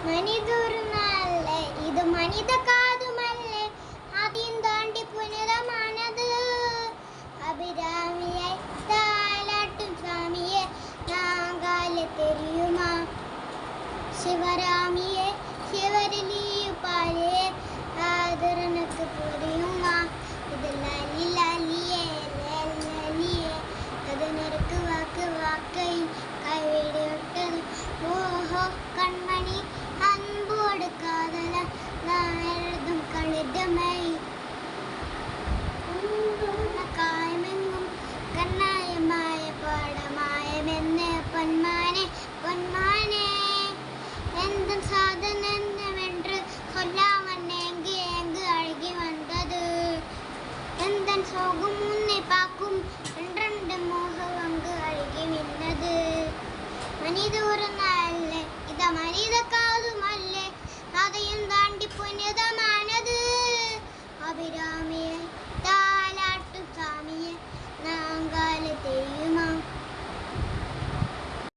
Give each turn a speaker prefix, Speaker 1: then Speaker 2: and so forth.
Speaker 1: മനിതൊരുന്നല്ലേ ഇത് മനിത കാതുമല്ലേ ആദ്യം താണ്ടി പുനിതമാനത് അഭിരാമിയായി താലാട്ടും സ്വാമിയെ നാങ്കാലെ തെരിയുമാ ശിവരാമിയെ ശിവരലിയുപാലേ ആദരണക്ക് പുരിയുമാ ഇത് ലാലി ലാലിയേ ലാലിയേ അതിനൊരുക്ക് വാക്ക് വാക്കൈ കൈവിടിയൊട്ടത് ഓഹോ കൺമണി അൻപോട് കാതല നായതും കളിതമൈ കായമെങ്ങും കണ്ണായമായ പാടമായമെന്ന് പൊന്മാനെ പൊന്മാനെ എന്തും സാധനെന്നവെன்று சொல்லாமன்னேங்கு ஏங்கு அழகி வந்தது எந்தன் சோகம் உன்னை பார்க்கும் என்றெண்டு மோகம் அங்கு அழகி நின்னது மனித ஒரு நாள் இத மனித காதுமல்லே அதையும் தாண்டி புனிதமானது அபிராமி